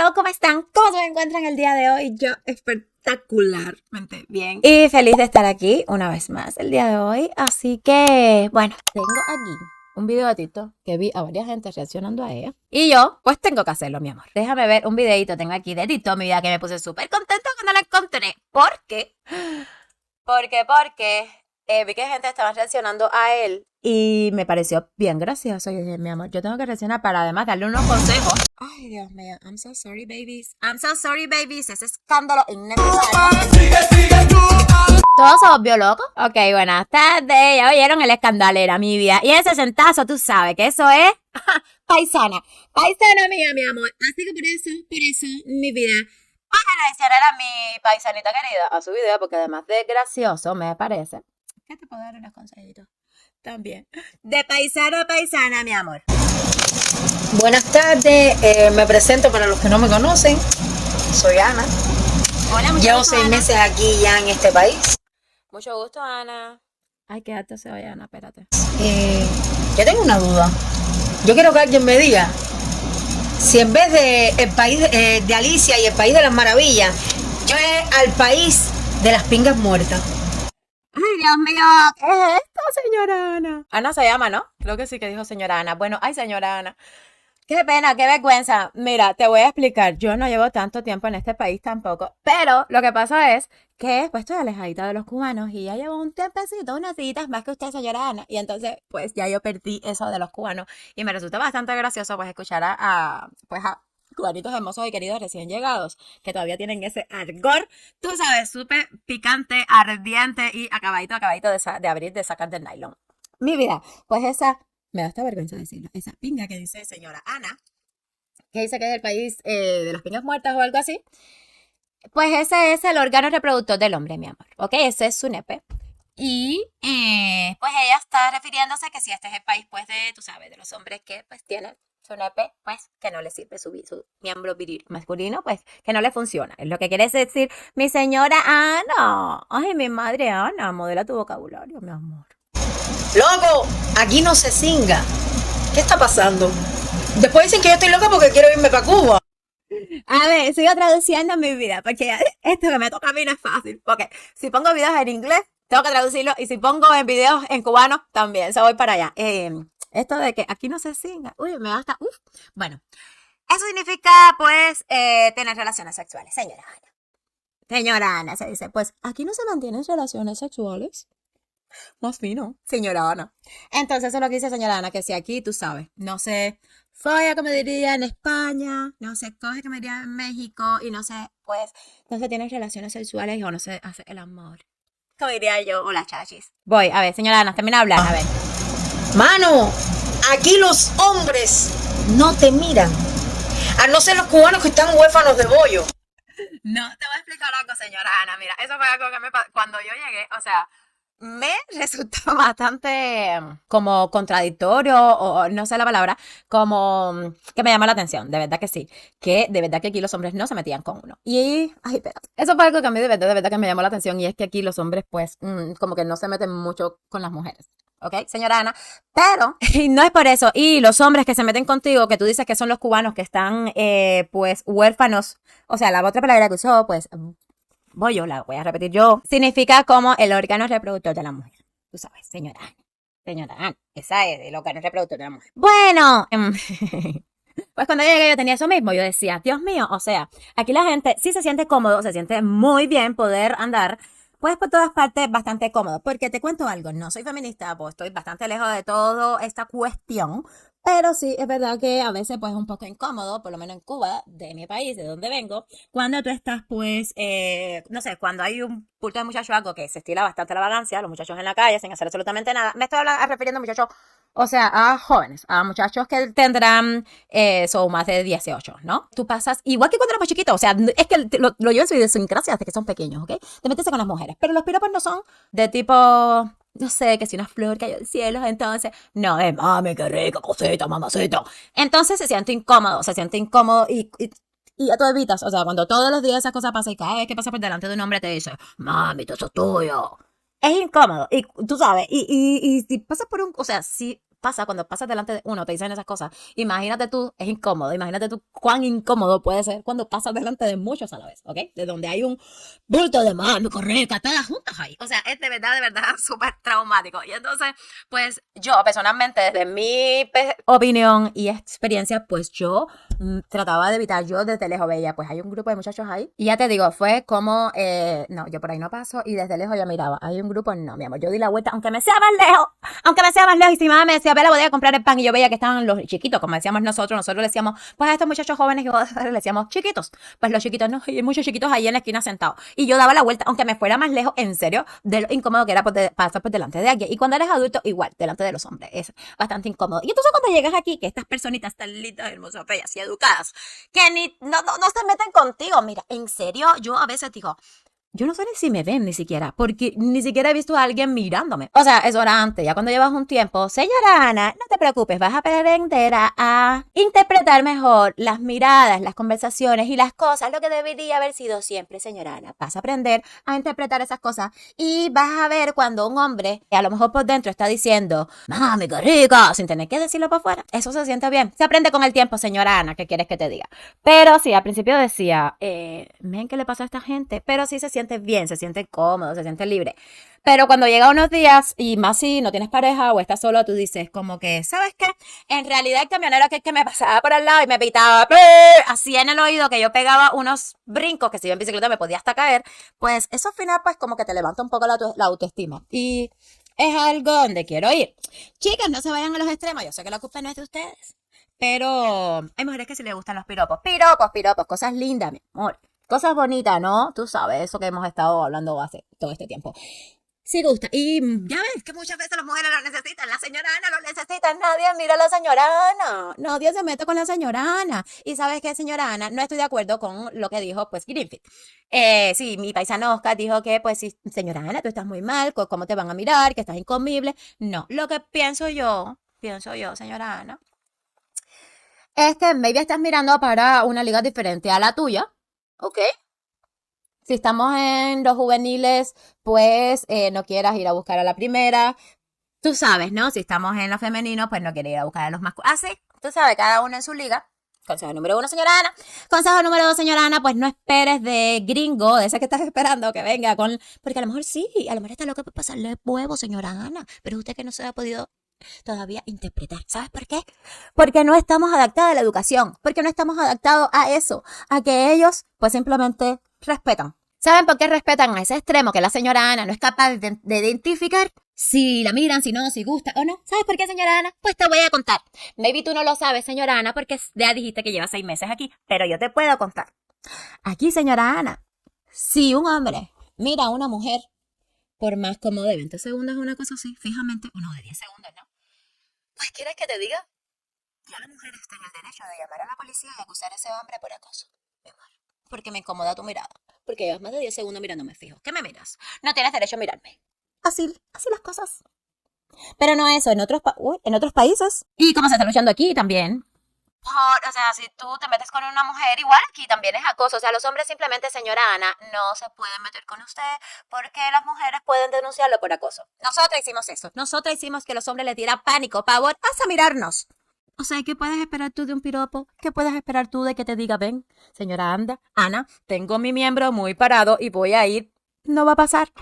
Hello, ¿cómo están? ¿Cómo se encuentran el día de hoy? Yo espectacularmente bien y feliz de estar aquí una vez más el día de hoy. Así que, bueno, tengo aquí un video de TikTok que vi a varias gente reaccionando a ella. Y yo, pues tengo que hacerlo, mi amor. Déjame ver un videito, tengo aquí de TikTok, mi vida, que me puse súper contenta cuando la encontré. ¿Por qué? Porque vi que gente estaba reaccionando a él y me pareció bien gracioso. Yo dije, mi amor, yo tengo que reaccionar para además darle unos consejos. Ay, Dios mío, I'm so sorry, babies. I'm so sorry, babies. Ese escándalo innecesario. ¿Todo se volvió loco? Ok, buenas tardes. Ya oyeron el escandalera, mi vida. Y ese sentazo, tú sabes que eso es paisana. Paisana mía, mi amor. Así que por eso, mi vida. Voy a reaccionar a mi paisanita querida a su video porque además de gracioso, me parece que te puedo dar unos consejitos también. De paisano a paisana, mi amor. Buenas tardes, me presento para los que no me conocen. Soy Ana. Hola, mucho Llevo gusto, 6 Ana. meses aquí ya en este país. Mucho gusto, Ana. Ay, qué alto se oye, Ana, espérate. Yo tengo una duda. Yo quiero que alguien me diga si en vez de el país de Alicia y el país de las maravillas, yo es al país de las pingas muertas. Ay, Dios mío, ¿qué es esto, señora Ana? Ana se llama, ¿no? Creo que sí que dijo señora Ana. Bueno, ay, señora Ana. Qué pena, qué vergüenza. Mira, te voy a explicar. Yo no llevo tanto tiempo en este país tampoco. Pero lo que pasa es que pues estoy alejadita de los cubanos y ya llevo un tiempecito, unas días más que usted, señora Ana. Y entonces, pues ya yo perdí eso de los cubanos. Y me resulta bastante gracioso pues escuchar a cubanitos hermosos y queridos recién llegados que todavía tienen ese argor, tú sabes, súper picante, ardiente y acabadito de abrir, de sacar del nylon. Mi vida, pues esa, me da esta vergüenza decirlo, esa pinga que dice señora Ana, que dice que es el país de las pingas muertas o algo así, pues ese es el órgano reproductor del hombre, mi amor, ¿ok? Ese es su nepe. Y pues ella está refiriéndose que si este es el país, pues de, tú sabes, de los hombres que pues tienen su nepe, pues que no le sirve su miembro viril masculino, pues que no le funciona. Es lo que quiere decir mi señora Ana. Ay, mi madre Ana, modela tu vocabulario, mi amor. ¡Loco! Aquí no se cinga. ¿Qué está pasando? Después dicen que yo estoy loca porque quiero irme para Cuba. A ver, sigo traduciendo mi vida, porque esto que me toca a mí no es fácil. Porque si pongo videos en inglés, tengo que traducirlo. Y si pongo en videos en cubano, también. Se voy para allá. Esto de que aquí no se singa. Uy, me basta. Uf. Bueno, eso significa, pues, tener relaciones sexuales, señora Ana. Señora Ana, se dice, pues, aquí no se mantienen relaciones sexuales. Más fino, señora Ana. Entonces, eso es lo que dice señora Ana, que si aquí, tú sabes, no se folla, como diría en España, no se coge, como diría en México, y no se, pues, no se tienen relaciones sexuales o no se hace el amor. Como diría yo, o las chachis. Voy, a ver, señora Ana, termina de hablar, a ver. Mano, aquí los hombres no te miran. A no ser los cubanos que están huérfanos de bollo. No, te voy a explicar algo, señora Ana. Mira, eso fue algo que cuando yo llegué, o sea, me resultó bastante como contradictorio, o no sé la palabra, como que me llama la atención, de verdad que sí, que de verdad que aquí los hombres no se metían con uno. Y, ay, pero eso fue algo que a mí de verdad que me llamó la atención, y es que aquí los hombres pues como que no se meten mucho con las mujeres. ¿Ok, señora Ana? Pero y no es por eso. Y los hombres que se meten contigo, que tú dices que son los cubanos que están, pues, huérfanos. O sea, la otra palabra que usó, pues, la voy a repetir yo. Significa como el órgano reproductor de la mujer. Tú sabes, señora Ana. Señora Ana, esa es el órgano reproductor de la mujer. Bueno, pues cuando yo llegué yo tenía eso mismo. Yo decía, Dios mío, o sea, aquí la gente sí se siente cómodo, se siente muy bien poder andar pues por todas partes bastante cómodo, porque te cuento algo, no soy feminista, pues estoy bastante lejos de toda esta cuestión, pero sí es verdad que a veces pues es un poco incómodo, por lo menos en Cuba, de mi país, de donde vengo, cuando tú estás pues, no sé, cuando hay un punto de muchachos algo que se estila bastante la vagancia, los muchachos en la calle sin hacer absolutamente nada, me estoy refiriendo a muchachos, o sea, a jóvenes, a muchachos que tendrán son más de 18, ¿no? Tú pasas, igual que cuando eras más chiquito, o sea, es que lo llevan su idiosincrasia desde que son pequeños, ¿ok? Te metes con las mujeres, pero los piropos no son de tipo, no sé, que si una flor cayó del cielo, entonces, no, es mami, qué rica cosita, mamacita. Entonces se siente incómodo y ya tú evitas, o sea, cuando todos los días esas cosas pasan y cada vez que pasa por delante de un hombre te dice, mami, todo eso es tuyo. Es incómodo, y tú sabes, y si pasas por o sea, si pasa cuando pasas delante de uno, te dicen esas cosas. Imagínate tú, es incómodo, imagínate tú cuán incómodo puede ser cuando pasas delante de muchos a la vez, ¿ok? De donde hay un bulto de mano, correcta, todas juntas ahí. O sea, es de verdad, súper traumático. Y entonces, pues yo personalmente, desde mi opinión y experiencia, pues yo trataba de evitar, yo desde lejos veía, pues hay un grupo de muchachos ahí. Y ya te digo, fue como, no, yo por ahí no paso y desde lejos yo miraba, hay un grupo, no, mi amor, yo di la vuelta, aunque me sea más lejos, y si mamá me decía, ve a la bodega a comprar el pan, y yo veía que estaban los chiquitos, como decíamos nosotros le decíamos, pues a estos muchachos jóvenes, le decíamos chiquitos, pues los chiquitos, no, hay muchos chiquitos ahí en la esquina sentados, y yo daba la vuelta, aunque me fuera más lejos, en serio, de lo incómodo que era pasar por delante de alguien, y cuando eres adulto, igual, delante de los hombres, es bastante incómodo, y entonces cuando llegas aquí, que estas personitas tan lindas, hermosas, bellas y educadas, que no se meten contigo, mira, en serio, yo a veces digo, yo no sé ni si me ven ni siquiera, porque ni siquiera he visto a alguien mirándome. O sea, eso era antes, ya cuando llevas un tiempo. Señora Ana, no te preocupes, vas a aprender a interpretar mejor las miradas, las conversaciones y las cosas, lo que debería haber sido siempre, señora Ana. Vas a aprender a interpretar esas cosas y vas a ver cuando un hombre, a lo mejor por dentro está diciendo, mami, qué rica, sin tener que decirlo por fuera. Eso se siente bien. Se aprende con el tiempo, señora Ana, ¿qué quieres que te diga? Pero sí, al principio decía, ven, ¿qué le pasa a esta gente? Pero sí se siente bien, se siente cómodo, se siente libre. Pero cuando llega unos días, y más si no tienes pareja o estás solo, tú dices como que, ¿sabes qué? En realidad el camionero que me pasaba por al lado y me pitaba así en el oído que yo pegaba unos brincos que si iba en bicicleta me podía hasta caer, pues eso al final pues como que te levanta un poco la autoestima. Y es algo donde quiero ir. Chicas, no se vayan a los extremos, yo sé que la culpa no es de ustedes, pero hay mujeres que sí les gustan los piropos. Piropos, cosas lindas, mi amor. Cosas bonitas, ¿no? Tú sabes, eso que hemos estado hablando hace todo este tiempo. Sí gusta. Y ya ves que muchas veces las mujeres lo necesitan. La señora Ana lo necesita. Nadie mira a la señora Ana. Nadie se mete con la señora Ana. Y ¿sabes qué, señora Ana? No estoy de acuerdo con lo que dijo, pues, Greenfield. Sí, mi paisano Oscar dijo que, pues, sí, señora Ana, tú estás muy mal. ¿Cómo te van a mirar? Que estás incomible. No, lo que pienso yo, señora Ana, es que maybe estás mirando para una liga diferente a la tuya. Ok. Si estamos en los juveniles, pues no quieras ir a buscar a la primera. Tú sabes, ¿no? Si estamos en los femeninos, pues no quieres ir a buscar a los masculinos. Ah, sí, tú sabes, cada uno en su liga. Consejo número 1, señora Ana. Consejo número 2, señora Ana, pues no esperes de gringo, de ese que estás esperando que venga con... Porque a lo mejor sí, a lo mejor está loco por pasarle huevo, señora Ana. Pero usted que no se ha podido todavía interpretar. ¿Sabes por qué? Porque no estamos adaptados a la educación, porque no estamos adaptados a eso, a que ellos pues simplemente respetan. ¿Saben por qué respetan a ese extremo que la señora Ana no es capaz de identificar si la miran, si no, si gusta o no? ¿Sabes por qué, señora Ana? Pues te voy a contar. Maybe tú no lo sabes, señora Ana, porque ya dijiste que lleva 6 meses aquí, pero yo te puedo contar. Aquí, señora Ana, si un hombre mira a una mujer por más como de 20 segundos, una cosa así, fijamente, o no, de 10 segundos, ¿no? Pues, ¿quieres que te diga? Ya la mujer está en el derecho de llamar a la policía y acusar a ese hombre por acoso, mi amor. Porque me incomoda tu mirada. Porque llevas más de 10 segundos mirándome fijo. ¿Qué me miras? No tienes derecho a mirarme. Así las cosas. Pero no eso, en otros países. Y como se está luchando aquí también. O sea, si tú te metes con una mujer, igual aquí también es acoso. O sea, los hombres simplemente, señora Ana, no se pueden meter con usted porque las mujeres pueden denunciarlo por acoso. Nosotras hicimos eso. Nosotras hicimos que los hombres le dieran pánico, pavor, hasta mirarnos. O sea, ¿qué puedes esperar tú de un piropo? ¿Qué puedes esperar tú de que te diga, ven, señora Ana, tengo mi miembro muy parado y voy a ir? No va a pasar.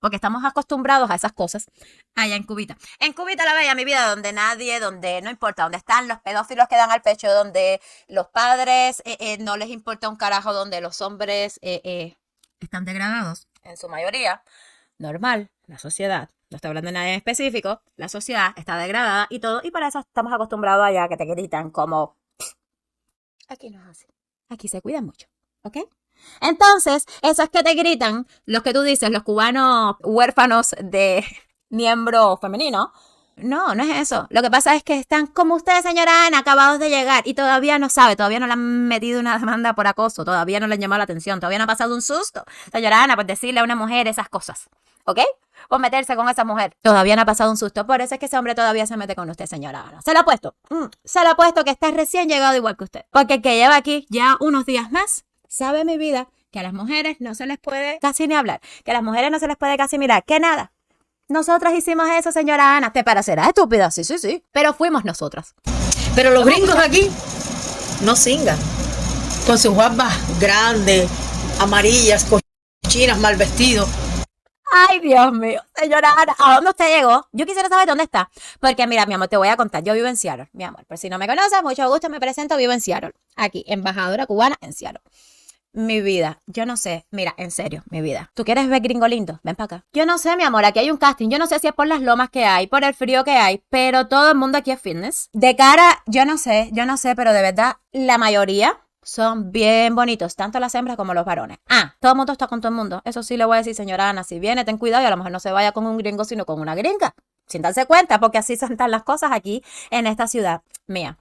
Porque estamos acostumbrados a esas cosas allá en Cubita. En Cubita la bella, mi vida, donde no importa, donde están los pedófilos que dan al pecho, donde los padres no les importa un carajo, donde los hombres están degradados, en su mayoría. Normal, la sociedad, no estoy hablando de nadie en específico, la sociedad está degradada y todo, y para eso estamos acostumbrados allá que te gritan como... Aquí no es así, aquí se cuidan mucho, ¿ok? Entonces, esos que te gritan, los que tú dices, los cubanos huérfanos de miembro femenino, no es eso. Lo que pasa es que están como ustedes, señora Ana, acabados de llegar y todavía no sabe, todavía no le han metido una demanda por acoso, todavía no le han llamado la atención, todavía no ha pasado un susto. Señora Ana, por decirle a una mujer esas cosas, ¿ok? Por meterse con esa mujer, todavía no ha pasado un susto. Por eso es que ese hombre todavía se mete con usted, señora Ana. Se lo ha puesto que está recién llegado igual que usted. Porque el que lleva aquí ya unos días más, sabe, mi vida, que a las mujeres no se les puede casi ni hablar, que a las mujeres no se les puede casi mirar, que nada. Nosotras hicimos eso, señora Ana. ¿Te parecerá estúpida? Sí, sí, sí. Pero fuimos nosotras. Pero los gringos aquí no singan. Con sus barbas grandes, amarillas, cochinas, mal vestidos. Ay, Dios mío. Señora Ana, ¿a dónde usted llegó? Yo quisiera saber dónde está. Porque mira, mi amor, te voy a contar. Yo vivo en Seattle, mi amor. Por si no me conoces, mucho gusto, me presento, vivo en Seattle. Aquí, embajadora cubana en Seattle. Mi vida, yo no sé, mira, en serio, mi vida. ¿Tú quieres ver gringo lindo? Ven para acá. Yo no sé, mi amor, aquí hay un casting. Yo no sé si es por las lomas que hay, por el frío que hay, pero todo el mundo aquí es fitness. De cara, yo no sé, pero de verdad, la mayoría son bien bonitos, tanto las hembras como los varones. Todo el mundo está con todo el mundo. Eso sí le voy a decir, señora Ana, si viene, ten cuidado y a lo mejor no se vaya con un gringo, sino con una gringa. Sin darse cuenta, porque así son tan las cosas aquí en esta ciudad mía.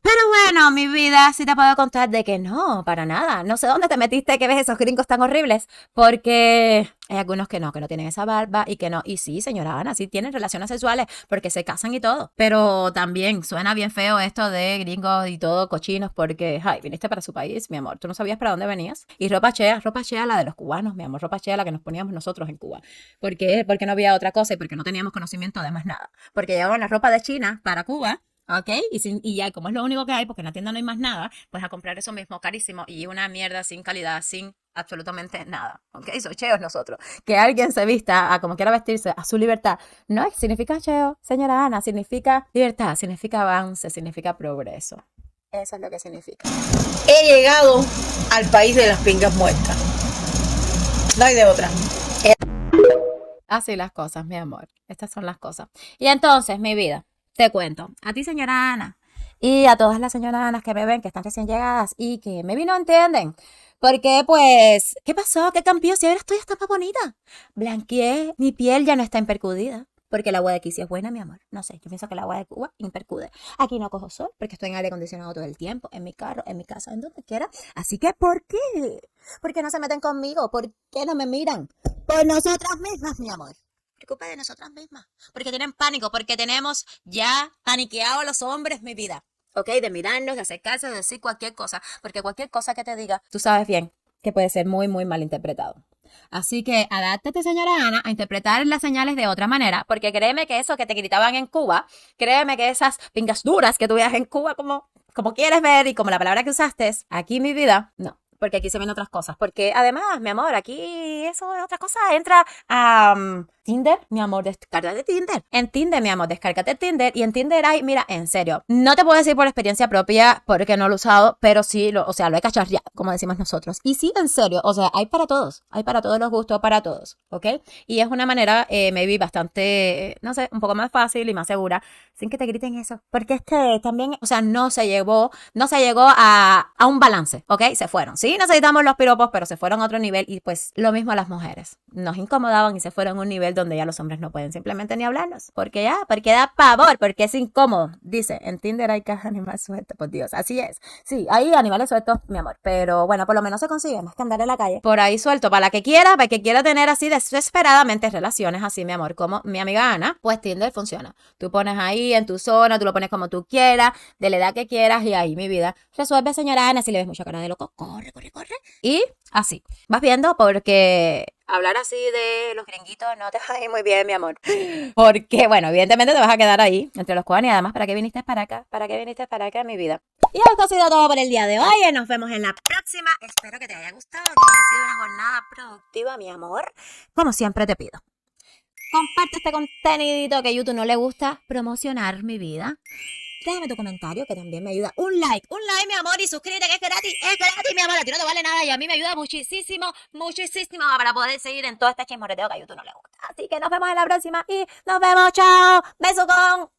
Pero bueno, mi vida, sí te puedo contar de que no, para nada. No sé dónde te metiste que ves esos gringos tan horribles, porque hay algunos que no tienen esa barba y que no. Y sí, señora Ana, sí tienen relaciones sexuales porque se casan y todo. Pero también suena bien feo esto de gringos y todo cochinos porque, ay, viniste para su país, mi amor. Tú no sabías para dónde venías. Y ropa chea la de los cubanos, mi amor. Ropa chea la que nos poníamos nosotros en Cuba. ¿Por qué? Porque no había otra cosa y porque no teníamos conocimiento de más nada. Porque llevaban la ropa de China para Cuba. ¿Ok? Y ya, como es lo único que hay, porque en la tienda no hay más nada, pues a comprar eso mismo carísimo y una mierda sin calidad, sin absolutamente nada. ¿Ok? Soy cheos nosotros. Que alguien se vista a como quiera vestirse, a su libertad, no significa cheo, señora Ana, significa libertad, significa avance, significa progreso. Eso es lo que significa. He llegado al país de las pingas muertas. No hay de otra. Así las cosas, mi amor. Estas son las cosas. Y entonces, mi vida. Te cuento, a ti señora Ana y a todas las señoras Anas que me ven, que están recién llegadas y que maybe no entienden. Porque pues, ¿qué pasó? ¿Qué cambió? Si ahora estoy hasta más bonita. Blanqueé, mi piel ya no está impercudida. Porque el agua de aquí sí es buena, mi amor. No sé, yo pienso que el agua de Cuba impercude. Aquí no cojo sol porque estoy en aire acondicionado todo el tiempo, en mi carro, en mi casa, en donde quiera. Así que, ¿por qué? ¿Por qué no se meten conmigo? ¿Por qué no me miran? Por nosotras mismas, mi amor. Preocupa de nosotras mismas. Porque tienen pánico, porque tenemos ya paniqueado a los hombres, mi vida. ¿Ok? De mirarnos, de acercarse, de decir cualquier cosa. Porque cualquier cosa que te diga, tú sabes bien que puede ser muy, muy mal interpretado. Así que adáptate, señora Ana, a interpretar las señales de otra manera. Porque créeme que eso que te gritaban en Cuba, créeme que esas pingas duras que tú veas en Cuba como quieres ver y como la palabra que usaste, aquí mi vida, no. Porque aquí se ven otras cosas. Porque además, mi amor, aquí eso es otra cosa. Entra a Tinder, mi amor, descárgate Tinder. En Tinder, mi amor, descárgate Tinder. Y en Tinder hay, mira, en serio, no te puedo decir por experiencia propia porque no lo he usado, pero sí, lo he cacharreado, como decimos nosotros. Y sí, en serio, o sea, hay para todos los gustos, para todos, ¿ok? Y es una manera, maybe, bastante, no sé, un poco más fácil y más segura, sin que te griten eso. Porque es que también, o sea, no se llegó a un balance, ¿ok? Se fueron, sí, necesitamos los piropos, pero se fueron a otro nivel y pues lo mismo a las mujeres. Nos incomodaban y se fueron a un nivel donde ya los hombres no pueden simplemente ni hablarnos. Porque da pavor, porque es incómodo. Dice, en Tinder hay cada animal suelto, por Dios, así es. Sí, hay animales sueltos, mi amor, pero bueno, por lo menos se consigue más que andar en la calle. Por ahí suelto, para el que quiera tener así desesperadamente relaciones así, mi amor, como mi amiga Ana, pues Tinder funciona. Tú pones ahí en tu zona, tú lo pones como tú quieras, de la edad que quieras y ahí, mi vida, resuelve, señora Ana, si le ves mucha cara de loco, corre. Y así, vas viendo porque hablar así de los gringuitos no te va a ir muy bien, mi amor. Porque, bueno, evidentemente te vas a quedar ahí, entre los cubanos y además, ¿para qué viniste para acá? ¿Para qué viniste para acá, mi vida? Y esto ha sido todo por el día de hoy. Nos vemos en la próxima. Espero que te haya gustado, que haya sido una jornada productiva, mi amor. Como siempre te pido, comparte este contenidito que a YouTube no le gusta promocionar, mi vida. Déjame tu comentario que también me ayuda. Un like, mi amor, y suscríbete que es gratis, mi amor. A ti no te vale nada y a mí me ayuda muchísimo para poder seguir en todo este chismorreteo que a YouTube no le gusta. Así que nos vemos en la próxima y nos vemos, chao. Beso con...